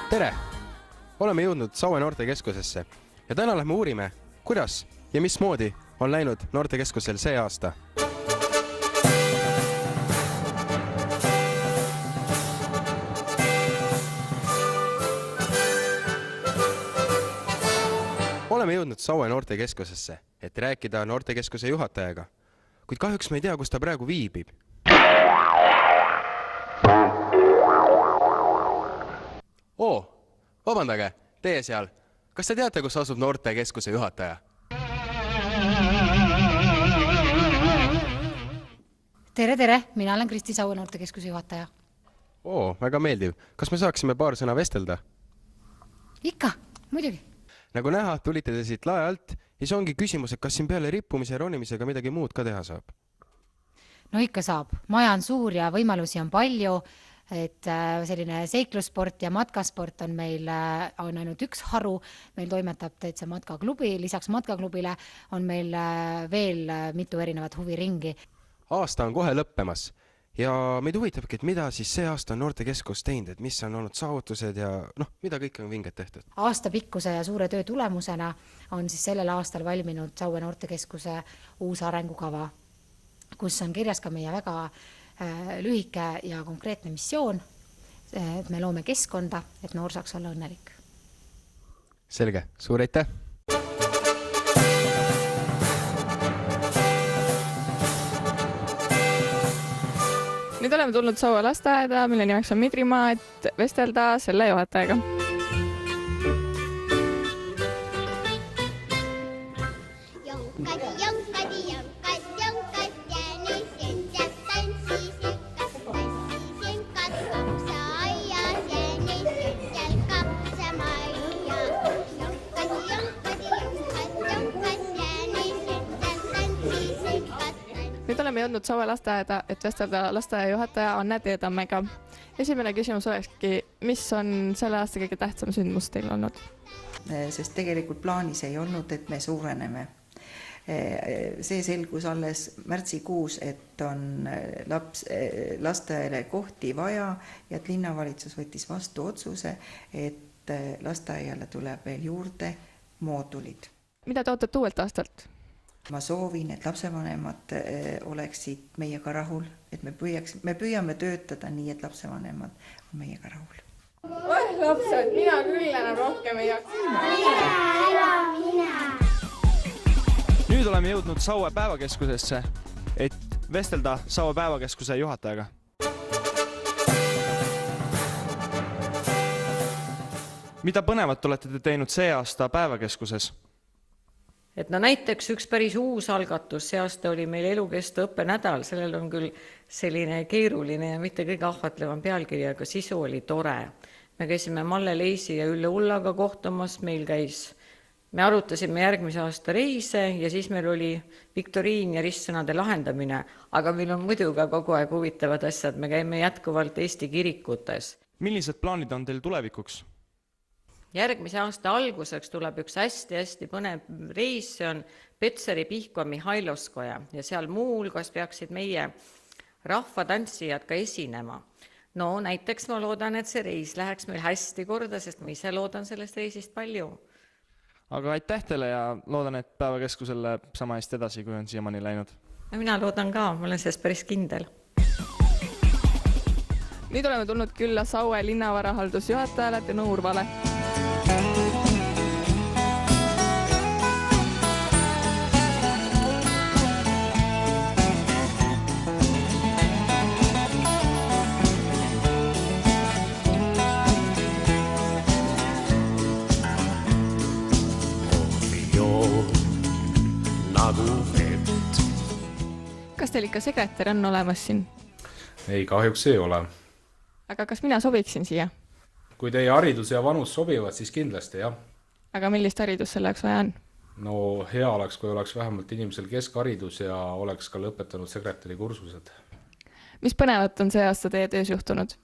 Tere! Oleme jõudnud Saue noortekeskusesse ja täna lähme uurime, kuidas ja mismoodi on läinud noortekeskusel see aasta. Oleme jõudnud Saue noortekeskusesse, et rääkida noortekeskuse juhatajaga, kuid kahjuks me ei tea, kus ta praegu viibib. Vabandage, teie seal. Kas te teate, kus asub noortekeskuse juhataja? Tere, mina olen Kristi Saue noortekeskuse juhataja. Väga meeldiv. Kas me saaksime paar sõna vestelda? Ikka, muidugi. Nagu näha, tulite te siit lae alt ja see ongi küsimus, et kas siin peale rippumise ja ronimisega midagi muud ka teha saab? No ikka saab. Maja on suur ja võimalusi on palju. Et selline seiklussport ja matkasport on meil on ainult üks haru. Meil toimetab täitsa matkaklubi. Lisaks matkaklubile on meil veel mitu erinevat huviringi. Aasta on kohe lõppemas ja meid huvitabki, et mida siis see aasta on noortekeskus teinud, et mis on olnud saavutused ja mida kõik on vinget tehtud. Aasta pikkuse ja suure töö tulemusena on siis sellel aastal valminud Saue noortekeskuse uus arengukava, kus on kirjas ka meie väga lühike ja konkreetne missioon, et me loome keskkonda, et noor saaks olla õnnelik. Selge, suur aitäh! Nüüd oleme tulnud Saue lasteaeda, mille nimeks on Midrimaa, et vestelda selle juhatajaga. Nüüd oleme jõudnud Saue lasteaeda, et vestelda lasteaia juhataja Anne Teedammega. Esimene küsimus olekski, mis on selle aasta kõige tähtsam sündmus teil olnud? Sest tegelikult plaanis ei olnud, et me suureneme. See selgus alles märtsikuus, et on lasteaile kohti vaja ja et linnavalitsus võttis vastu otsuse, et lasteaiale tuleb veel juurde moodulid. Mida te ootate uuelt aastalt? Ma soovin, et lapsevanemad oleksid meiega rahul, et me püüame töötada nii, et lapsevanemad on meiega rahul. Lapsed, mina küll enam rohkem ei jaksa. Nüüd oleme jõudnud Saue päevakeskusesse, et vestelda Saue päevakeskuse juhatajaga. Mida põnevat olete te teinud see aasta päevakeskuses? Et näiteks üks päris uus algatus, see aasta oli meil elukestva õppenädal, sellel on küll selline keeruline ja mitte kõige ahvatlevam pealkiri, aga sisu oli tore. Me käisime Malle Leisi ja Ülle Ullaga kohtumas, me arutasime järgmise aasta reise ja siis meil oli viktoriin ja ristsõnade lahendamine, aga meil on muidu ka kogu aeg huvitavad asjad, me käime jätkuvalt Eesti kirikutes. Millised plaanid on teil tulevikuks? Järgmise aasta alguseks tuleb üks hästi põnev reis, see on Petseri Pihkva Mihhailovskoja ja seal muu hulgas peaksid meie rahvatantsijad ka esinema. No näiteks ma loodan, et see reis läheks meil hästi korda, sest ma ise loodan sellest reisist palju. Aga aitäh teile ja loodan, et päevakeskusel läheb sama hästi edasi, kui on siiamaani läinud. Mina loodan ka, ma olen sellest päris kindel. Nüüd oleme tulnud külla Saue linnavarahaldusjuhatajale Tõnu Urvale. Kas teil ikka sekretär on olemas siin? Ei, kahjuks ei ole. Aga kas mina sobiksin siia? Kui teie haridus ja vanus sobivad, siis kindlasti jah. Aga millist haridus selle jaoks vaja on? No hea oleks, kui oleks vähemalt inimesel keskharidus ja oleks ka lõpetanud sekretäri kursused. Mis põnevat on see aasta teie töös juhtunud?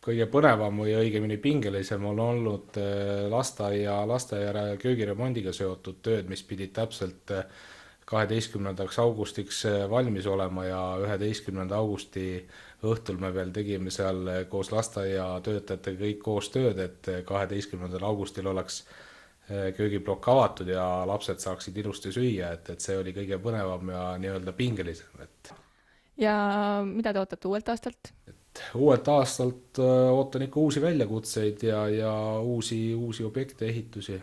Kõige põnevam või õigemini pingelisem on olnud lasteaia köögiremondiga seotud tööd, mis pidid täpselt 12. augustiks valmis olema ja 11. augusti õhtul me veel tegime seal koos lasteaiatöötajatega kõik koos tööd, et 12. augustil oleks köögiplokk avatud ja lapsed saaksid ilusti süüa, et see oli kõige põnevam ja nii-öelda pingelisem. ja mida te ootate uuelt aastalt? Uuelt aastalt ootan ikka uusi väljakutseid ja uusi objekte, ehitusi.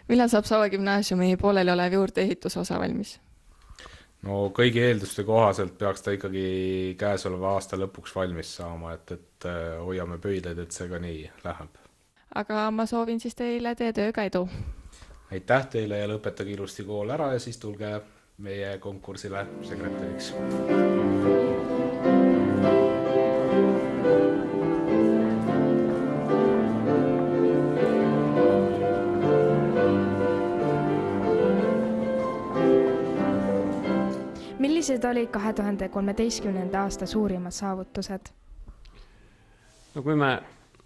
Millal saab Saue gümnaasiumi pooleli olev juurdeehituse osa valmis? No kõigi eelduste kohaselt peaks ta ikkagi käesoleva aasta lõpuks valmis saama, et hoiame pöidlaid, et see ka nii läheb. Aga ma soovin siis teile teie tööga edu. Aitäh teile ja lõpetage ilusti kool ära ja siis tulge meie konkursile sekretäriks. Millised olid 2013. aasta suurimad saavutused? No kui me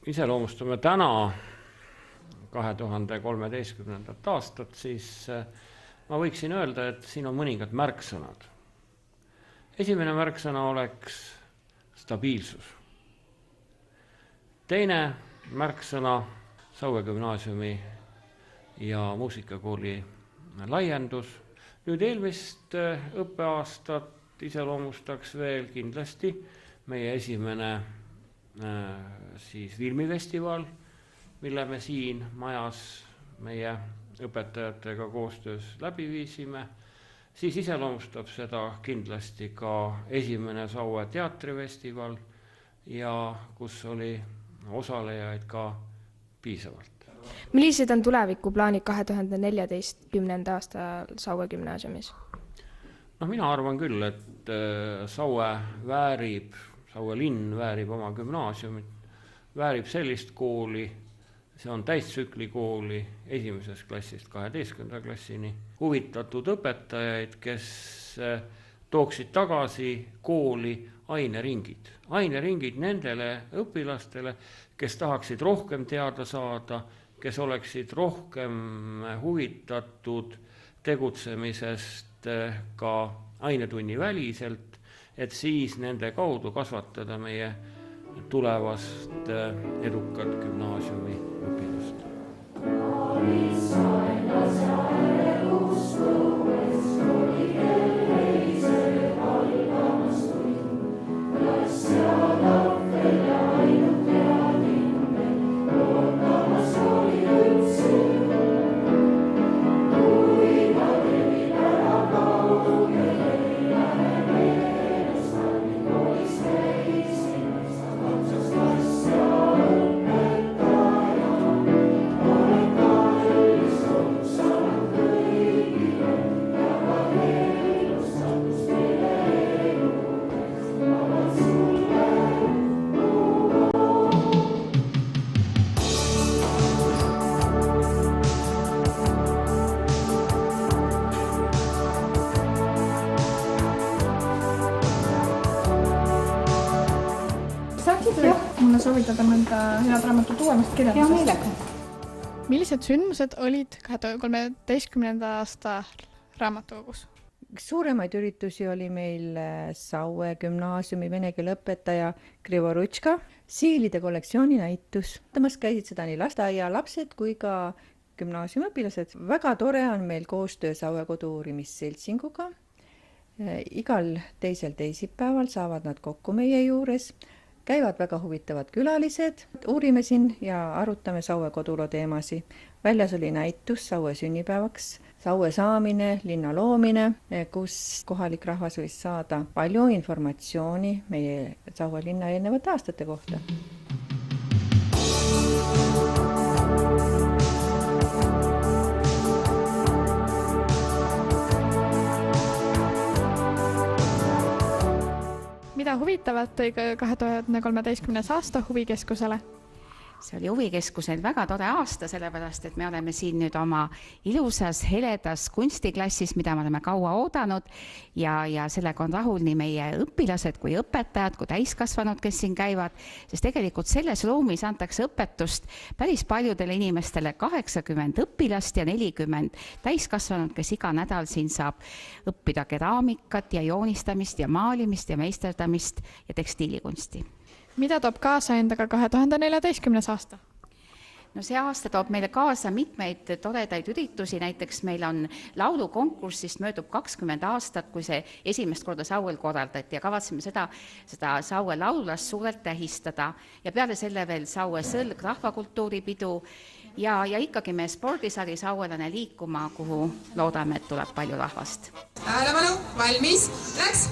iseloomustame täna 2013. aastat, siis ma võiksin öelda, et siin on mõningad märksõnad. Esimene märksõna oleks stabiilsus. Teine märksõna Saue gümnaasiumi ja muusikakooli laiendus. Nüüd eelmist õppeaastat iseloomustaks veel kindlasti meie esimene siis filmifestival, mille me siin majas meie õpetajatega koostöös läbi viisime. Siis iseloomustab seda kindlasti ka esimene Saue teatrifestival ja kus oli osalejaid ka piisavalt. Millised on tulevikuplaanid 2014. aastal Saue gümnaasiumis? No mina arvan küll, et Saue linn väärib oma gümnaasiumit, väärib sellist kooli, see on täistsükli kooli 1. klassist 12. klassini, huvitatud õpetajaid, kes tooksid tagasi kooli aineringid nendele õpilastele, kes tahaksid rohkem teada saada, kes oleksid rohkem huvitatud tegutsemisest ka ainetunni väliselt, et siis nende kaudu kasvatada meie tulevast edukat gümnaasiumi õpilast. Mulle soovitada mõnda head raamatut uuemast kirjandusest. Hea meelega. Millised sündmused olid 2013. aasta raamatukogus? Suuremaid üritusi oli meil Saue gümnaasiumi vene keele õpetaja Krivorutška siilide kollektsiooni näitus. Temas käisid seda nii lasteaia lapsed kui ka gümnaasiumi õpilased. Väga tore on meil koostöö Saue kodu-uurimisseltsinguga. Igal teisel teisipäeval saavad nad kokku meie juures. Käivad väga huvitavad külalised, uurime siin ja arutame Saue koduloo teemasi. Väljas oli näitus Saue sünnipäevaks, Saue saamine, linna loomine, kus kohalik rahvas võis saada palju informatsiooni meie Saue linna eelnevate aastate kohta. Mida huvitavat tõi 2013. aasta huvikeskusele? see oli huvikeskusel väga tore aasta, sellepärast et me oleme siin nüüd oma ilusas heledas kunstiklassis, mida me oleme kaua oodanud ja sellega on rahul nii meie õpilased kui õpetajad kui täiskasvanud, kes siin käivad, sest tegelikult selles ruumis antakse õpetust päris paljudele inimestele, 80 õpilast ja 40 täiskasvanud, kes iga nädal siin saab õppida keraamikat ja joonistamist ja maalimist ja meisterdamist ja tekstiilikunsti. Mida toob kaasa endaga 2014. aasta? No see aasta toob meile kaasa mitmeid toredaid üritusi, näiteks meil on laulukonkursist möödub 20 aastat, kui see esimest korda Sauel korraldati ja kavatseme seda Saue laulast suurelt tähistada ja peale selle veel Saue Sõlg rahvakultuuripidu ja ikkagi meie spordisari Sauelane liikuma, kuhu loodame, et tuleb palju rahvast. Tähelepanu, valmis, läks!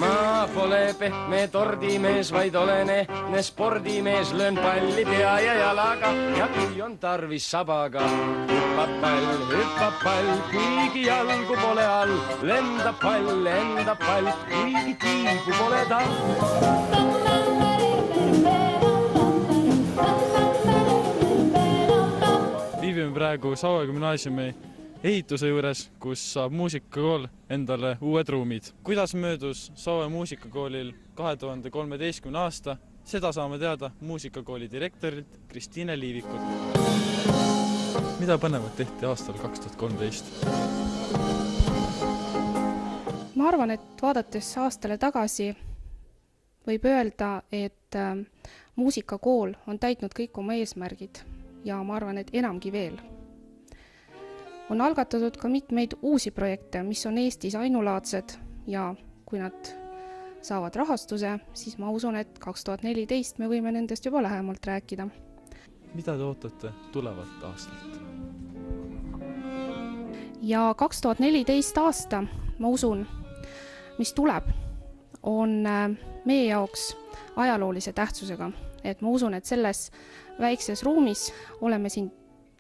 Ma pole pehme tordimees, vaid olen ehtne spordimees, löön palli pea ja jalaga ja kui on tarvis sabaga. Hüppab pall, kuigi jalgu pole all, lendab pall, kuigi tiibu pole tal. Viibime praegu Saue gümnaasiumi ehituse juures, kus saab muusikakool endale uued ruumid. Kuidas möödus Saue muusikakoolil 2013. aasta? Seda saame teada muusikakooli direktorilt Kristiine Liivikult. Mida põnevat tehti aastal 2013? Ma arvan, et vaadates aastale tagasi võib öelda, et muusikakool on täitnud kõik oma eesmärgid ja ma arvan, et enamgi veel. On algatatud ka mitmeid uusi projekte, mis on Eestis ainulaadsed ja kui nad saavad rahastuse, siis ma usun, et 2014 me võime nendest juba lähemalt rääkida. Mida te ootate tulevalt aastalt? Ja 2014 aasta, ma usun, mis tuleb, on meie jaoks ajaloolise tähtsusega. Et ma usun, et selles väikses ruumis oleme siin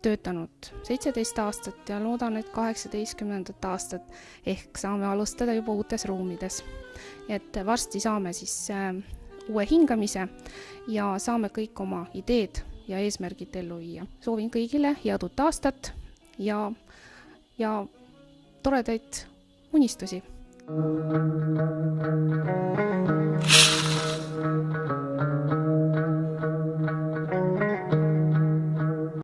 töötanud 17 aastat ja loodan, et 18. aastat ehk saame alustada juba uutes ruumides. Et varsti saame siis uue hingamise ja saame kõik oma ideed ja eesmärgid ellu viia. Soovin kõigile head uut aastat ja toredaid unistusi.